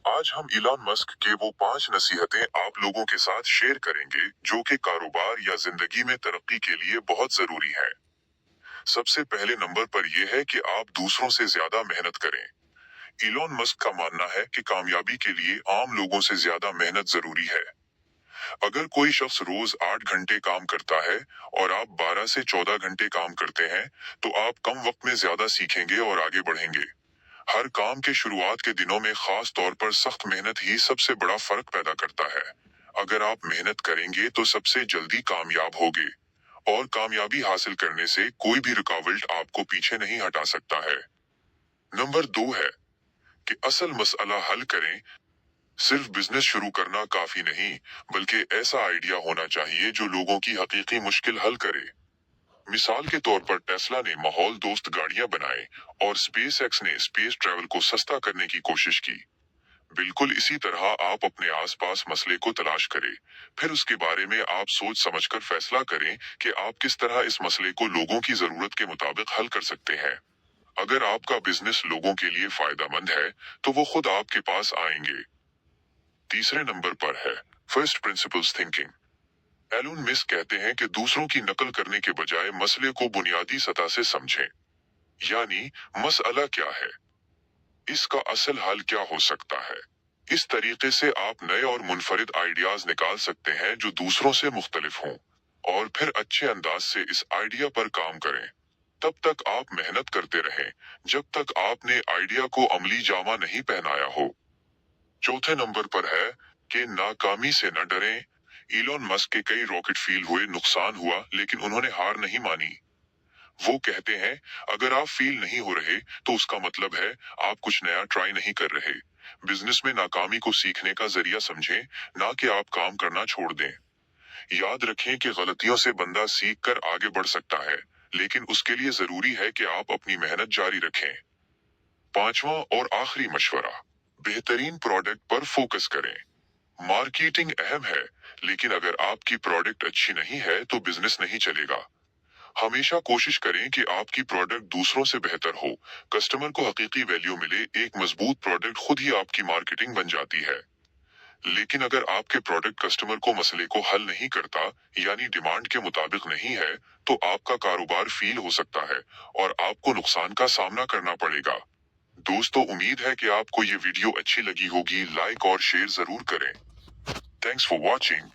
आज हम Elon Musk के वो 5 नसीहतें आप लोगों के साथ शेयर करेंगे जो कि कारोबार या जिंदगी में तरक्की के लिए बहुत जरूरी है। सबसे पहले नंबर पर यह है कि आप दूसरों से ज्यादा मेहनत करें। इलॉन मस्क का मानना है कि कामयाबी के लिए आम लोगों से ज्यादा मेहनत जरूरी है। अगर कोई शख्स रोज 8 घंटे काम करता है और आप 12 से 14 घंटे काम करते हैं, तो आप कम वक्त में ज्यादा सीखेंगे और आगे बढ़ेंगे। हर काम के शुरुआत के दिनों में खास तौर पर सख्त मेहनत ही सबसे बड़ा फर्क पैदा करता है। अगर आप मेहनत करेंगे तो सबसे जल्दी कामयाब होगे और कामयाबी हासिल करने से कोई भी रुकावट आपको पीछे नहीं हटा सकता है। नंबर 2 है कि असल मसला हल करें। सिर्फ बिजनेस शुरू करना काफी नहीं, बल्कि ऐसा आइडिया होना चाहिए जो लोगों की हकीकी मुश्किल हल करे। मिसाल के तौर पर टेस्ला ने माहौल दोस्त गाड़ियां बनाए और स्पेस एक्स ने स्पेस ट्रैवल को सस्ता करने की कोशिश की। बिल्कुल इसी तरह आप अपने आसपास मसले को तलाश करें, फिर उसके बारे में आप सोच समझकर फैसला करें कि आप किस तरह इस मसले को लोगों की जरूरत के मुताबिक हल कर सकते हैं। अगर आपका बिजनेस लोगों के लिए फायदेमंद है, तो वो खुद आपके पास आएंगे। तीसरे नंबर पर है फर्स्ट प्रिंसिपल्स थिंकिंग। एलन मिस्क कहते हैं कि दूसरों की नकल करने के बजाय मसले को बुनियादी सतह से समझें। यानी मसला क्या है, इसका असल हल क्या हो सकता है। इस तरीके से आप नए और मुनफरिद आइडियाज निकाल सकते हैं जो दूसरों से मुख्तलिफ हों, और फिर अच्छे अंदाज से इस आइडिया पर काम करें। तब तक आप मेहनत करते रहें जब तक आपने आइडिया को अमली जामा नहीं पहनाया हो। चौथे नंबर पर है कि नाकामी से न डरें। इलॉन मस्क के कई रॉकेट फेल हुए, नुकसान हुआ, लेकिन उन्होंने हार नहीं मानी। वो कहते हैं, अगर आप फेल नहीं हो रहे तो उसका मतलब है आप कुछ नया ट्राई नहीं कर रहे। बिजनेस में नाकामी को सीखने का जरिया समझें, ना कि आप काम करना छोड़ दें। याद रखें कि गलतियों से बंदा सीख कर आगे बढ़ सकता है, लेकिन उसके लिए जरूरी है कि आप अपनी मेहनत जारी रखें। पांचवा और आखिरी मशवरा, बेहतरीन प्रोडक्ट पर फोकस करें। मार्केटिंग अहम है, लेकिन अगर आपकी प्रोडक्ट अच्छी नहीं है तो बिजनेस नहीं चलेगा। हमेशा कोशिश करें कि आपकी प्रोडक्ट दूसरों से बेहतर हो, कस्टमर को हकीकी वैल्यू मिले। एक मजबूत प्रोडक्ट खुद ही आपकी मार्केटिंग बन जाती है। लेकिन अगर आपके प्रोडक्ट कस्टमर को मसले को हल नहीं करता, यानी डिमांड के मुताबिक नहीं है, तो आपका कारोबार फेल हो सकता है और आपको नुकसान का सामना करना पड़ेगा। दोस्तों, उम्मीद है कि आपको ये वीडियो अच्छी लगी होगी। लाइक और शेयर जरूर करें। Thanks for watching.